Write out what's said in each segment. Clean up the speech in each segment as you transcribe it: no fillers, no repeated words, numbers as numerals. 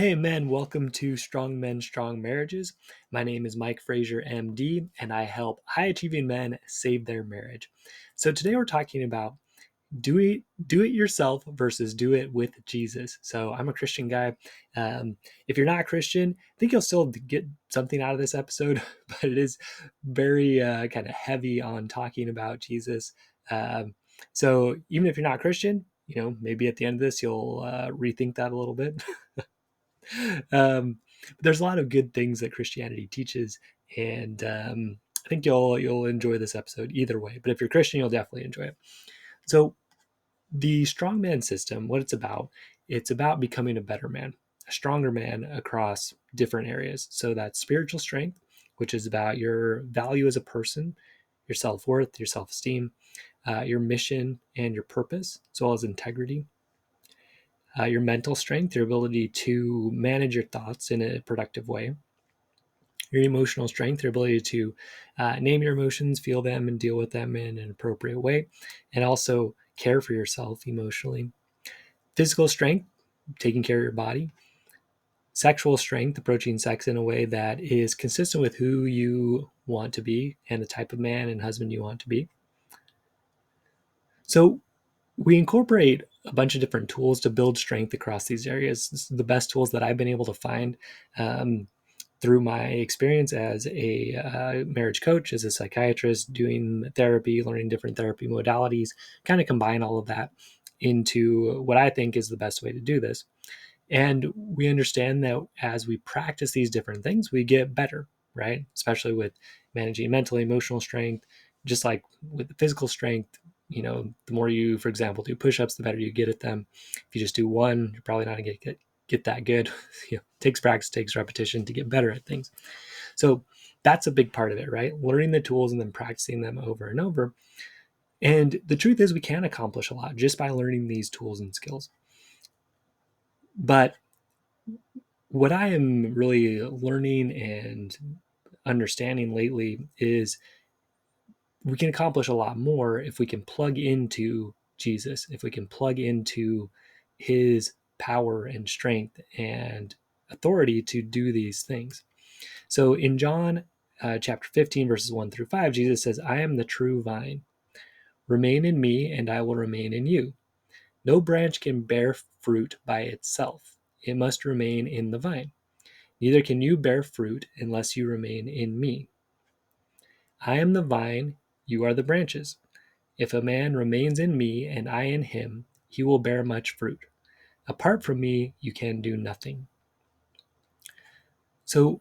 Hey men, welcome to Strong Men, Strong Marriages. My name is Mike Frazier, MD, and I help high achieving men save their marriage. So today we're talking about do it yourself versus do it with Jesus. So I'm a Christian guy. If you're not a Christian, I think you'll still get something out of this episode, but it is very kind of heavy on talking about Jesus. So even if you're not Christian, maybe at the end of this you'll rethink that a little bit. But there's a lot of good things that Christianity teaches, and I think you'll enjoy this episode either way. But if you're Christian, you'll definitely enjoy it. So the strongman system, what it's about becoming a better man, a stronger man across different areas. So that's spiritual strength, which is about your value as a person, your self-worth, your self-esteem, your mission and your purpose, as well as integrity. Your mental strength, your ability to manage your thoughts in a productive way. Your emotional strength, your ability to name your emotions, feel them, and deal with them in an appropriate way, and also care for yourself emotionally. Physical strength, taking care of your body. Sexual strength, approaching sex in a way that is consistent with who you want to be and the type of man and husband you want to be. So we incorporate a bunch of different tools to build strength across these areas. This is the best tools that I've been able to find through my experience as a marriage coach, as a psychiatrist, doing therapy, learning different therapy modalities, kind of combine all of that into what I think is the best way to do this. And we understand that as we practice these different things, we get better, right? Especially with managing mental, emotional strength, just like with the physical strength. The more you, for example, do push-ups, the better you get at them. If you just do one, you're probably not going to get that good. It takes practice, takes repetition to get better at things. So that's a big part of it, right? Learning the tools and then practicing them over and over. And the truth is we can accomplish a lot just by learning these tools and skills. But what I am really learning and understanding lately is we can accomplish a lot more if we can plug into Jesus, if we can plug into his power and strength and authority to do these things. So in John chapter 15, verses 1 through 5, Jesus says, I am the true vine. Remain in me, and I will remain in you. No branch can bear fruit by itself. It must remain in the vine. Neither can you bear fruit unless you remain in me. I am the vine, you are the branches. If a man remains in me and I in him, he will bear much fruit. Apart from me, you can do nothing. So,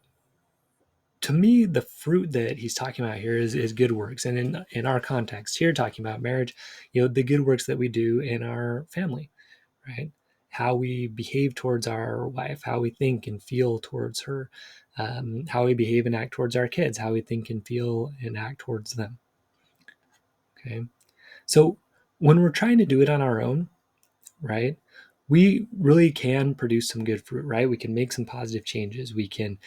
to me, the fruit that he's talking about here is good works. And in our context here, talking about marriage, the good works that we do in our family, right? How we behave towards our wife, how we think and feel towards her, how we behave and act towards our kids, how we think and feel and act towards them. Okay. So when we're trying to do it on our own, right, we really can produce some good fruit, right? We can make some positive changes. We can,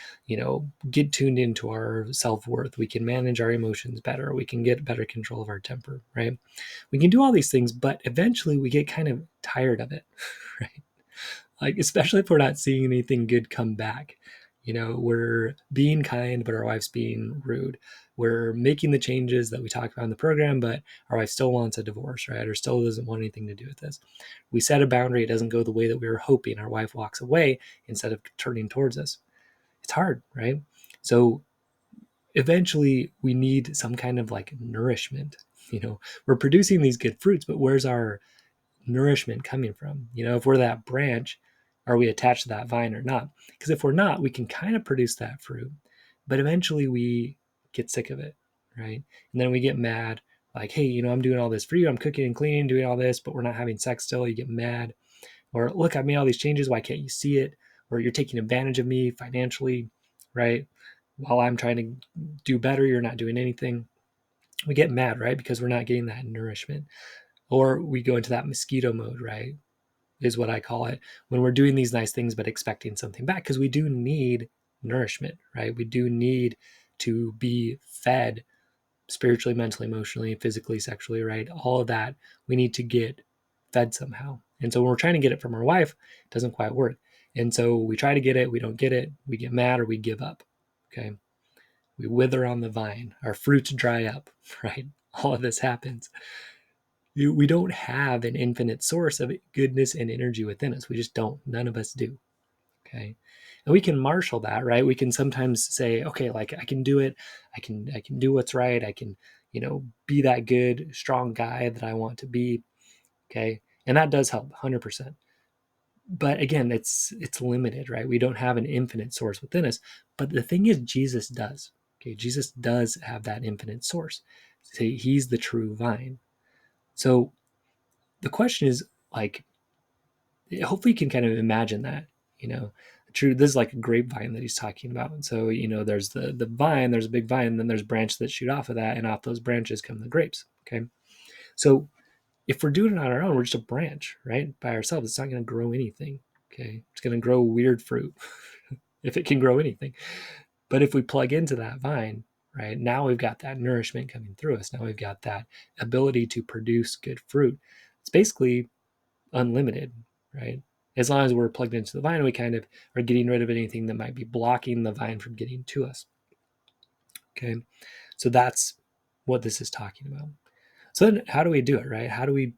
get tuned into our self-worth. We can manage our emotions better. We can get better control of our temper, right? We can do all these things, but eventually we get kind of tired of it, right? Like, especially if we're not seeing anything good come back. We're being kind, but our wife's being rude. We're making the changes that we talked about in the program, but our wife still wants a divorce, right? Or still doesn't want anything to do with this. We set a boundary, it doesn't go the way that we were hoping. Our wife walks away instead of turning towards us. It's hard, right? So eventually we need some kind of like nourishment. We're producing these good fruits, but where's our nourishment coming from? If we're that branch, are we attached to that vine or not? Because if we're not, we can kind of produce that fruit, but eventually we get sick of it, right? And then we get mad, like, hey, I'm doing all this for you. I'm cooking and cleaning, doing all this, but we're not having sex still. You get mad. Or, look, I've made all these changes. Why can't you see it? Or you're taking advantage of me financially, right? While I'm trying to do better, you're not doing anything. We get mad, right? Because we're not getting that nourishment. Or we go into that mosquito mode, right? Is what I call it, when we're doing these nice things but expecting something back, because we do need nourishment, right? We do need to be fed spiritually, mentally, emotionally, physically, sexually, right? All of that we need to get fed somehow. And so when we're trying to get it from our wife, it doesn't quite work. And so we try to get it, we don't get it, we get mad, or we give up. Okay. We wither on the vine, our fruits dry up, right? All of this happens. We don't have an infinite source of goodness and energy within us. We just don't. None of us do. Okay. And we can marshal that, right? We can sometimes say, okay, like I can do it. I can do what's right. I can, be that good, strong guy that I want to be. Okay. And that does help 100%. But again, it's limited, right? We don't have an infinite source within us. But the thing is, Jesus does. Okay. Jesus does have that infinite source. So he's the true vine. So the question is, like, hopefully you can kind of imagine that, true. This is like a grapevine that he's talking about. And so, there's the vine, there's a big vine, and then there's branches that shoot off of that, and off those branches come the grapes. Okay. So if we're doing it on our own, we're just a branch, right? By ourselves, it's not going to grow anything. Okay. It's going to grow weird fruit if it can grow anything. But if we plug into that vine, right, now we've got that nourishment coming through us. Now we've got that ability to produce good fruit. It's basically unlimited, right? As long as we're plugged into the vine, we kind of are getting rid of anything that might be blocking the vine from getting to us. Okay. So that's what this is talking about. So then how do we do it, right? How do we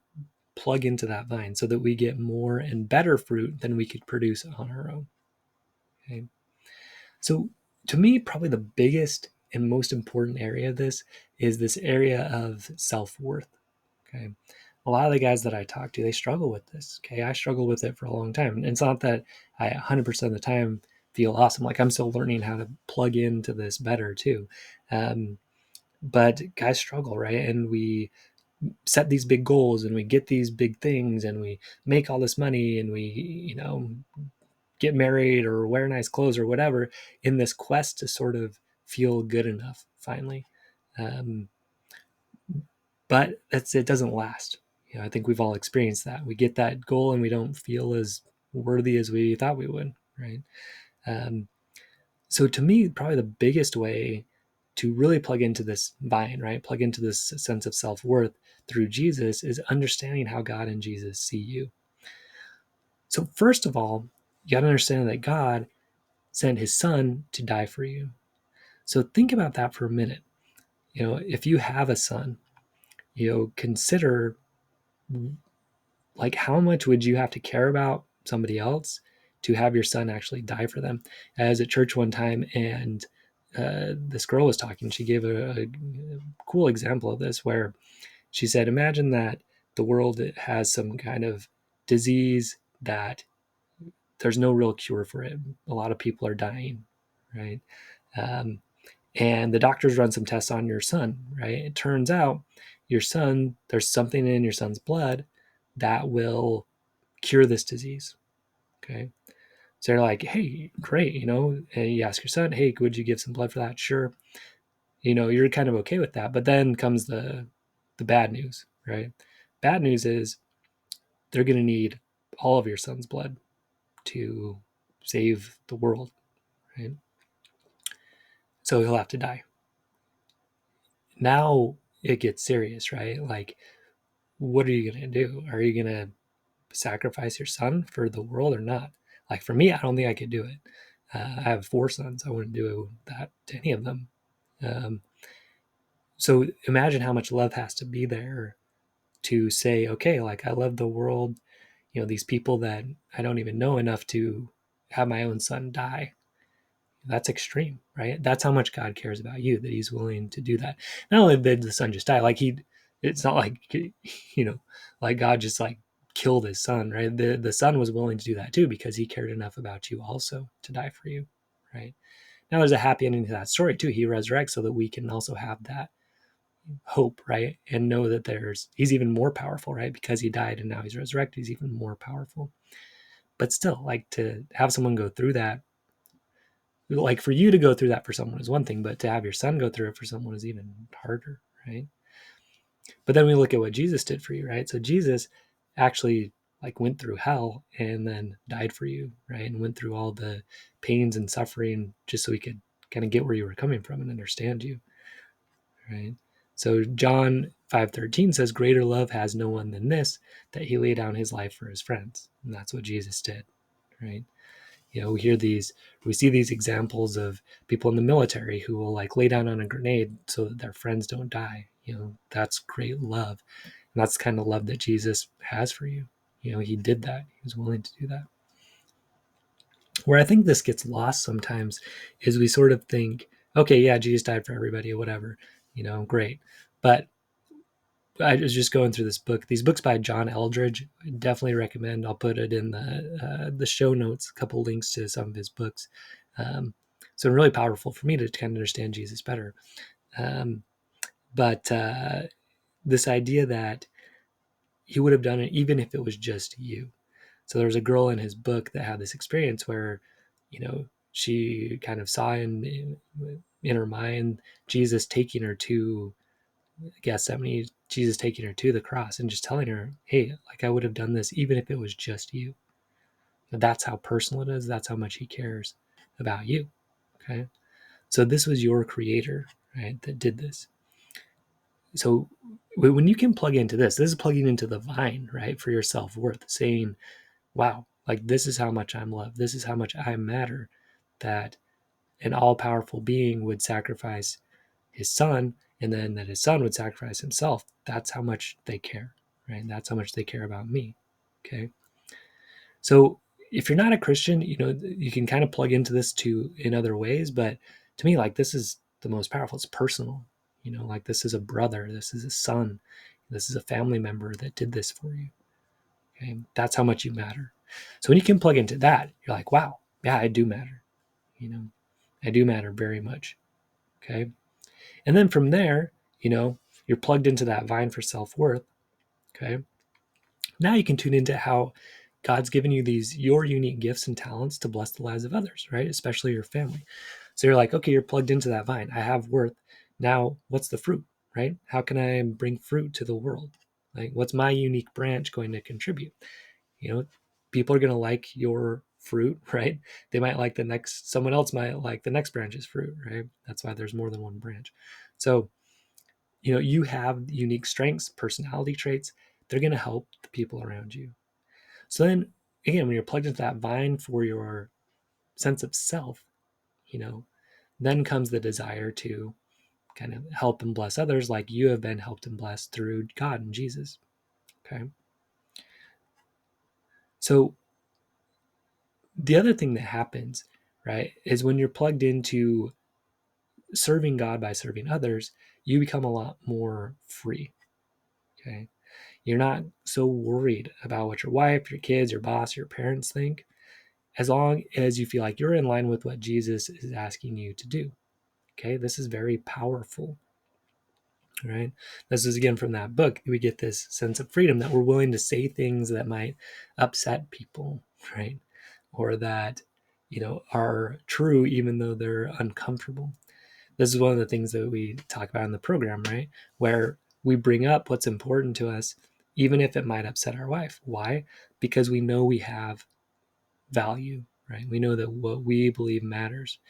plug into that vine so that we get more and better fruit than we could produce on our own? Okay. So to me, probably the biggest and most important area of this is this area of self-worth. Okay. A lot of the guys that I talk to, they struggle with this. Okay. I struggled with it for a long time. And it's not that I 100% of the time feel awesome. Like I'm still learning how to plug into this better too. But guys struggle, right? And we set these big goals and we get these big things and we make all this money and we, get married or wear nice clothes or whatever in this quest to sort of feel good enough finally. Um, but it doesn't last. I think we've all experienced that. We get that goal and we don't feel as worthy as we thought we would, right? So to me, probably the biggest way to really plug into this vine, right? Plug into this sense of self-worth through Jesus is understanding how God and Jesus see you. So first of all, you got to understand that God sent his son to die for you. So think about that for a minute. If you have a son, consider, like, how much would you have to care about somebody else to have your son actually die for them? I was at church one time, and this girl was talking. She gave a cool example of this where she said, imagine that the world has some kind of disease that there's no real cure for it. A lot of people are dying, right? And the doctors run some tests on your son, right? It turns out your son, there's something in your son's blood that will cure this disease. Okay. So they're like, hey, great. And you ask your son, hey, would you give some blood for that? Sure. You're kind of okay with that. But then comes the bad news, right? Bad news is they're going to need all of your son's blood to save the world, right? So he'll have to die. Now it gets serious, right? Like, what are you going to do? Are you going to sacrifice your son for the world or not? Like for me, I don't think I could do it. I have 4 sons. I wouldn't do that to any of them. So imagine how much love has to be there to say, okay, like I love the world, these people that I don't even know enough to have my own son die. That's extreme, right? That's how much God cares about you, that he's willing to do that. Not only did the son just die, like it's not like, like God just like killed his son, right? The son was willing to do that too, because he cared enough about you also to die for you, right? Now there's a happy ending to that story too. He resurrects so that we can also have that hope, right? And know that he's even more powerful, right? Because he died and now he's resurrected, he's even more powerful. But still, like, to have someone go through that, like for you to go through that for someone is one thing, but to have your son go through it for someone is even harder, right? But then we look at what Jesus did for you, right? So Jesus actually like went through hell and then died for you, right? And went through all the pains and suffering just so he could kind of get where you were coming from and understand you, right? So John 5:13 says, greater love has no one than this, that he laid down his life for his friends. And that's what Jesus did, right? We see these examples of people in the military who will like lay down on a grenade so that their friends don't die. That's great love. And that's the kind of love that Jesus has for you. He did that. He was willing to do that. Where I think this gets lost sometimes is we sort of think, okay, yeah, Jesus died for everybody or whatever, great. But I was just going through these books by John Eldredge. I definitely recommend. I'll put it in the show notes, a couple links to some of his books. So really powerful for me to kind of understand Jesus better. But this idea that he would have done it even if it was just you. So there was a girl in his book that had this experience where, she kind of saw in her mind Jesus taking her to Gethsemane, Jesus taking her to the cross and just telling her, hey, like I would have done this even if it was just you. That's how personal it is. That's how much he cares about you. Okay. So this was your creator, right, that did this. So when you can plug into this is plugging into the vine, right, for your self-worth, saying, wow, like this is how much I'm loved. This is how much I matter, that an all-powerful being would sacrifice his son, and then that his son would sacrifice himself. That's how much they care, right? That's how much they care about me. Okay. So if you're not a Christian, you can kind of plug into this in other ways, but to me, like this is the most powerful. It's personal, like this is a brother, this is a son, this is a family member that did this for you. Okay. That's how much you matter. So when you can plug into that, you're like, wow, yeah, I do matter. I do matter very much. Okay. And then from there, you're plugged into that vine for self-worth. Okay. Now you can tune into how God's given you your unique gifts and talents to bless the lives of others, right? Especially your family. So you're like, okay, you're plugged into that vine. I have worth. Now, what's the fruit, right? How can I bring fruit to the world? Like, what's my unique branch going to contribute? People are going to like your fruit, right? They might like someone else might like the next branch's fruit, right? That's why there's more than one branch. So, you have unique strengths, personality traits. They're going to help the people around you. So then again, when you're plugged into that vine for your sense of self, then comes the desire to kind of help and bless others like you have been helped and blessed through God and Jesus. Okay. So the other thing that happens, right, is when you're plugged into serving God by serving others, you become a lot more free. Okay. You're not so worried about what your wife, your kids, your boss, your parents think, as long as you feel like you're in line with what Jesus is asking you to do. Okay. This is very powerful. Right. This is again from that book. We get this sense of freedom that we're willing to say things that might upset people, right? Or that, are true even though they're uncomfortable. This is one of the things that we talk about in the program, right? Where we bring up what's important to us, even if it might upset our wife. Why? Because we know we have value, right? We know that what we believe matters.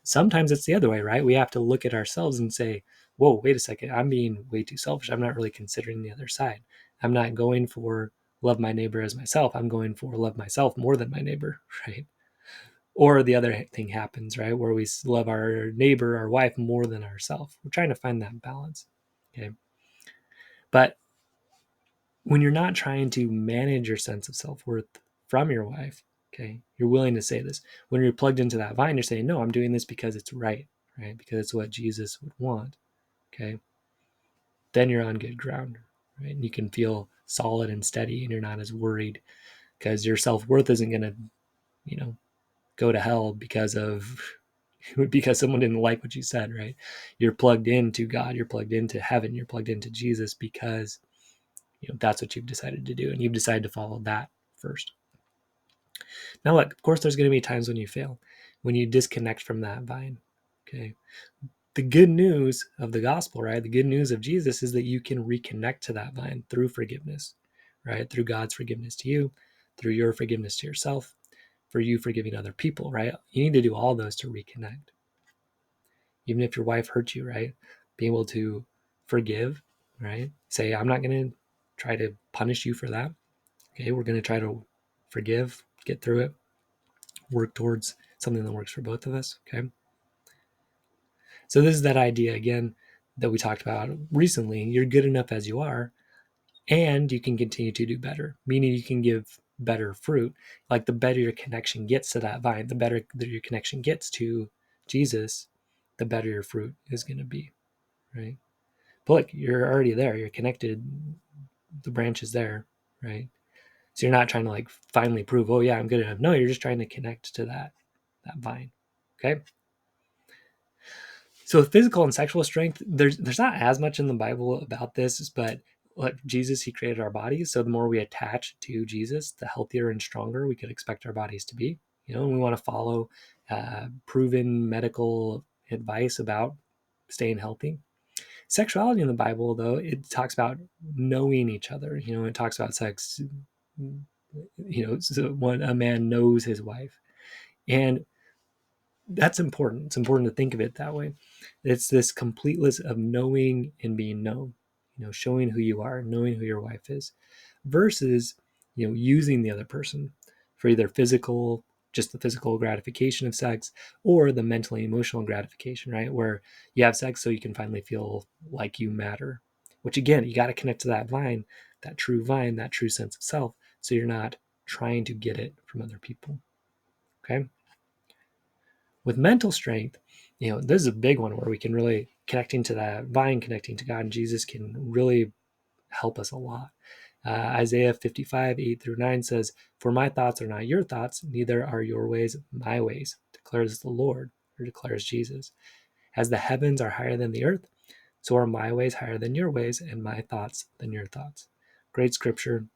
Sometimes it's the other way, right? We have to look at ourselves and say, whoa, wait a second, I'm being way too selfish. I'm not really considering the other side. I'm not going for love my neighbor as myself. I'm going for love myself more than my neighbor, right? Or the other thing happens, right? Where we love our neighbor, our wife more than ourselves. We're trying to find that balance. Okay. But when you're not trying to manage your sense of self-worth from your wife, okay, you're willing to say this. When you're plugged into that vine, you're saying, no, I'm doing this because it's right, because it's what Jesus would want. Okay. Then you're on good ground, right? And you can feel solid and steady and you're not as worried because your self-worth isn't going to, go to hell because someone didn't like what you said, right? You're plugged into God, you're plugged into heaven, you're plugged into Jesus because that's what you've decided to do, and you've decided to follow that first. Now look, of course there's going to be times when you fail, when you disconnect from that vine. Okay. The good news of the gospel, right? The good news of Jesus is that you can reconnect to that vine through forgiveness, right? Through God's forgiveness to you, through your forgiveness to yourself, for you forgiving other people, right? You need to do all those to reconnect. Even if your wife hurt you, right? Being able to forgive, right? Say, I'm not going to try to punish you for that. Okay, we're going to try to forgive, get through it. work towards something that works for both of us. Okay. So this is that idea again that we talked about recently. You're good enough as you are, and you can continue to do better, meaning you can give better fruit. Like the better your connection gets to that vine, the better that your connection gets to Jesus, the better your fruit is going to be, right? But look, you're already there. You're connected. The branch is there, right? So you're not trying to like finally prove, oh yeah, I'm good enough. No, you're just trying to connect to that vine. Okay. So with physical and sexual strength, there's not as much in the Bible about this, but like Jesus, he created our bodies. So the more we attach to Jesus, the healthier and stronger we could expect our bodies to be. And we want to follow proven medical advice about staying healthy. Sexuality in the Bible, though, it talks about knowing each other. It talks about sex. So when a man knows his wife, and that's important. It's important to think of it that way. It's this complete list of knowing and being known, showing who you are, knowing who your wife is, versus, using the other person for either just the physical gratification of sex, or the mental and emotional gratification, right? Where you have sex so you can finally feel like you matter, which again, you got to connect to that vine, that true vine, that true sense of self. So you're not trying to get it from other people. Okay. With mental strength, this is a big one where we can really connecting to that vine, connecting to God and Jesus can really help us a lot. Isaiah 55, 8-9 says, "For my thoughts are not your thoughts, neither are your ways my ways, declares the Lord," or declares Jesus. "As the heavens are higher than the earth, so are my ways higher than your ways, and my thoughts than your thoughts." Great scripture.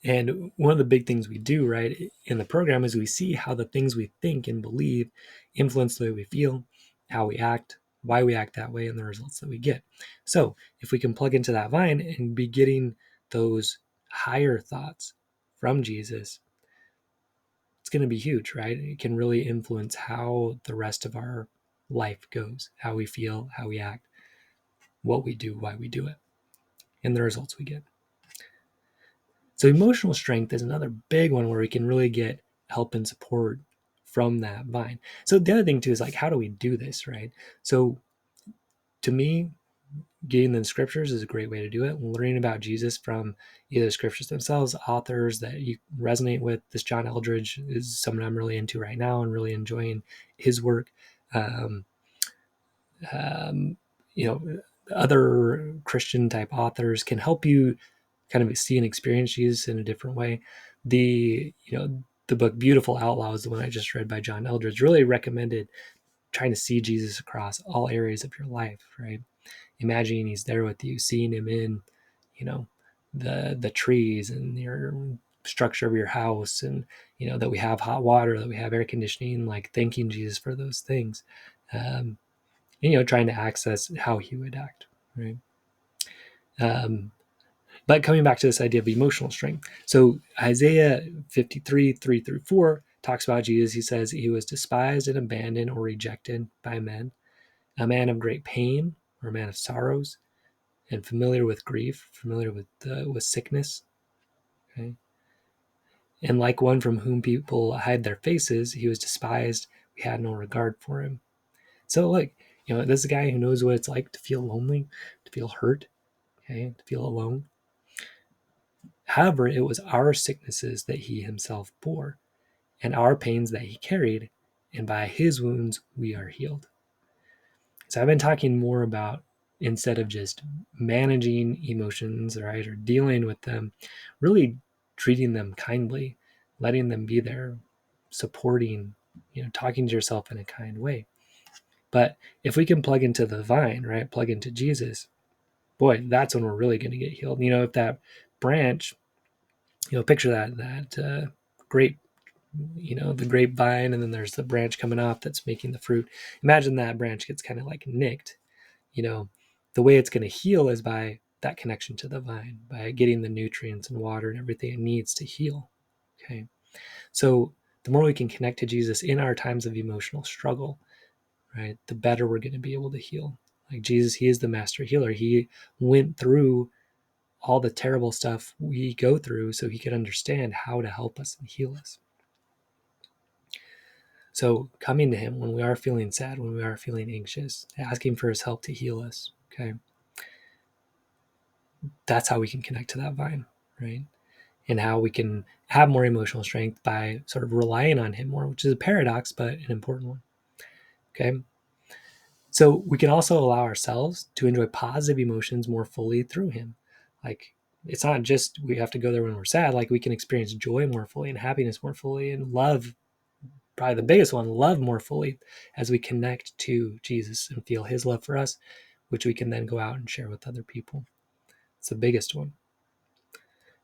And one of the big things we do, right, in the program is we see how the things we think and believe influence the way we feel, how we act, why we act that way, and the results that we get. So if we can plug into that vine and be getting those higher thoughts from Jesus, it's going to be huge, right? It can really influence how the rest of our life goes, how we feel, how we act, what we do, why we do it, and the results we get. So emotional strength is another big one where we can really get help and support from that vine. So the other thing too is like, how do we do this, right? So to me, getting the scriptures is a great way to do it. Learning about Jesus from either the scriptures themselves, authors that you resonate with. This John Eldredge is someone I'm really into right now and really enjoying his work. Um, um, other Christian type authors can help you kind of see and experience Jesus in a different way. The book Beautiful Outlaws, the one I just read by John Eldredge, really recommended trying to see Jesus across all areas of your life, right? Imagining he's there with you, seeing him in, the trees and your structure of your house, and that we have hot water, that we have air conditioning, like thanking Jesus for those things. Trying to access how he would act, right? But coming back to this idea of emotional strength. So Isaiah 53, 3-4 talks about Jesus. He says he was despised and abandoned or rejected by men, a man of great pain, or a man of sorrows, and familiar with grief, familiar with sickness. Okay? And like one from whom people hide their faces, he was despised. We had no regard for him. So this is a guy who knows what it's like to feel lonely, to feel hurt, okay, to feel alone. However, it was our sicknesses that he himself bore, and our pains that he carried, and by his wounds we are healed. So I've been talking more about, instead of just managing emotions, right, or dealing with them, really treating them kindly, letting them be there, supporting, talking to yourself in a kind way. But if we can plug into the vine, right, plug into Jesus, boy, that's when we're really going to get healed. If that branch, picture that grape, the grapevine, and then there's the branch coming off that's making the fruit. Imagine that branch gets kind of like nicked. The way it's going to heal is by that connection to the vine, by getting the nutrients and water and everything it needs to heal. Okay. So the more we can connect to Jesus in our times of emotional struggle, right, the better we're going to be able to heal. Like Jesus, he is the master healer. He went through all the terrible stuff we go through so he could understand how to help us and heal us. So coming to him when we are feeling sad, when we are feeling anxious, asking for his help to heal us, okay? That's how we can connect to that vine, right? And how we can have more emotional strength by sort of relying on him more, which is a paradox, but an important one, okay? So we can also allow ourselves to enjoy positive emotions more fully through him. Like, it's not just we have to go there when we're sad, like we can experience joy more fully and happiness more fully and love, probably the biggest one, love more fully as we connect to Jesus and feel his love for us, which we can then go out and share with other people. It's the biggest one. You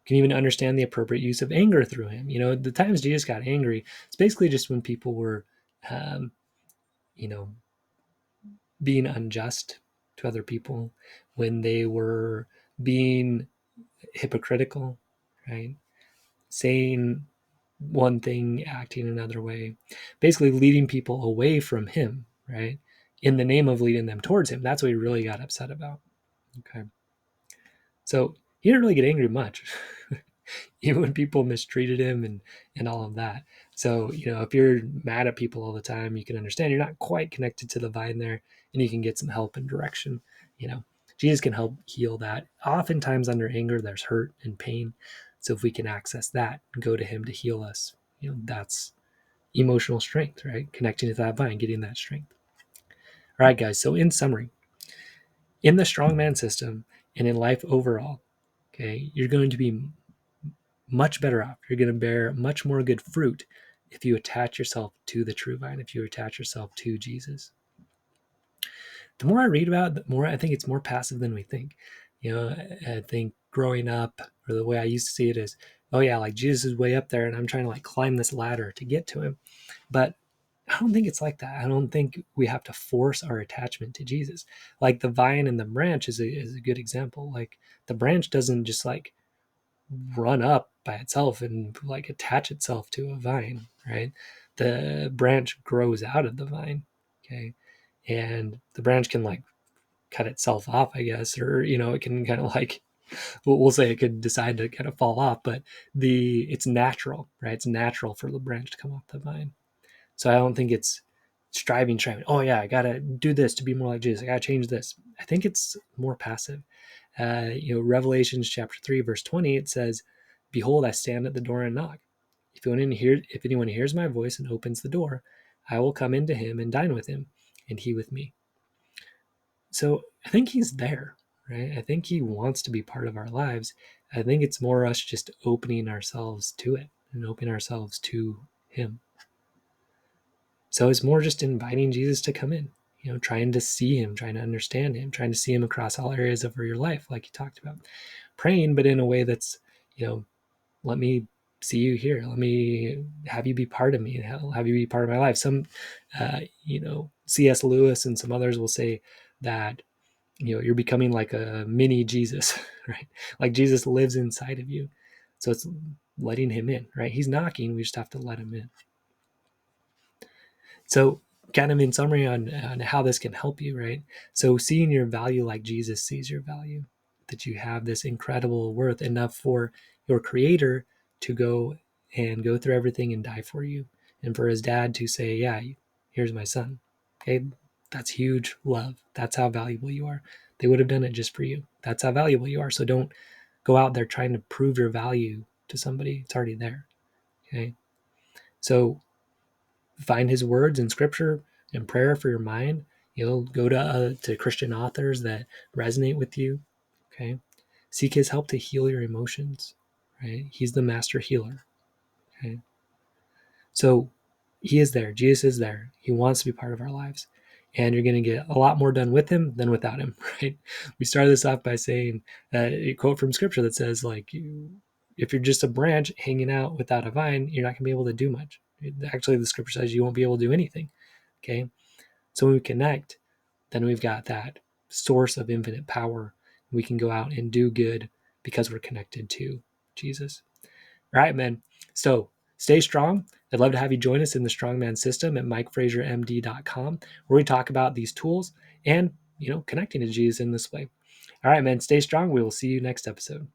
can even understand the appropriate use of anger through him. The times Jesus got angry, it's basically just when people were, um, you know, being unjust to other people, when they were being hypocritical, right? Saying one thing, acting another way, basically leading people away from him, right? In the name of leading them towards him. That's what he really got upset about. Okay. So he didn't really get angry much. Even when people mistreated him and all of that. So, if you're mad at people all the time, you can understand you're not quite connected to the vine there, and you can get some help and direction. Jesus can help heal that. Oftentimes under anger, there's hurt and pain. So if we can access that and go to him to heal us, that's emotional strength, right? Connecting to that vine, getting that strength. All right, guys. So in summary, in the strongman system and in life overall, okay, you're going to be much better off. You're going to bear much more good fruit if you attach yourself to the true vine, if you attach yourself to Jesus. The more I read about it, the more I think it's more passive than we think. I think growing up, or the way I used to see it is, oh yeah, like Jesus is way up there and I'm trying to like climb this ladder to get to him. But I don't think it's like that. I don't think we have to force our attachment to Jesus. Like the vine and the branch is a good example. Like the branch doesn't just like run up by itself and like attach itself to a vine, right? The branch grows out of the vine, okay? And the branch can like cut itself off, I guess, or it can kind of like we'll say it could decide to kind of fall off, but it's natural, right? It's natural for the branch to come off the vine. So I don't think it's striving. Oh yeah, I gotta do this to be more like Jesus. I gotta change this. I think it's more passive. Revelations chapter 3, verse 20, it says, "Behold, I stand at the door and knock. If anyone hears my voice and opens the door, I will come into him and dine with him, and he with me." So I think he's there, right? I think he wants to be part of our lives. I think it's more us just opening ourselves to it and opening ourselves to him. So it's more just inviting Jesus to come in, trying to see him, trying to understand him, trying to see him across all areas of your life, like you talked about. Praying, but in a way that's, let me see you here. Let me have you be part of me. Have you be part of my life. Some, C.S. Lewis and some others will say that, you're becoming like a mini Jesus, right? Like Jesus lives inside of you. So it's letting him in, right? He's knocking. We just have to let him in. So, kind of in summary on how this can help you, right? So, seeing your value like Jesus sees your value, that you have this incredible worth enough for your creator to go through everything and die for you. And for his dad to say, yeah, here's my son. Okay. That's huge love. That's how valuable you are. They would have done it just for you. That's how valuable you are. So don't go out there trying to prove your value to somebody. It's already there. Okay. So find his words in scripture and prayer for your mind. Go to Christian authors that resonate with you. Okay. Seek his help to heal your emotions, right? He's the master healer. Okay. So he is there. Jesus is there. He wants to be part of our lives. And you're going to get a lot more done with him than without him, right? We started this off by saying a quote from scripture that says, like, if you're just a branch hanging out without a vine, you're not going to be able to do much. Actually, the scripture says you won't be able to do anything. Okay. So when we connect, then we've got that source of infinite power. We can go out and do good because we're connected to Jesus. All right, man. So stay strong. I'd love to have you join us in the Strongman System at MikeFrazierMD.com, where we talk about these tools and, connecting to Jesus in this way. All right, man. Stay strong. We will see you next episode.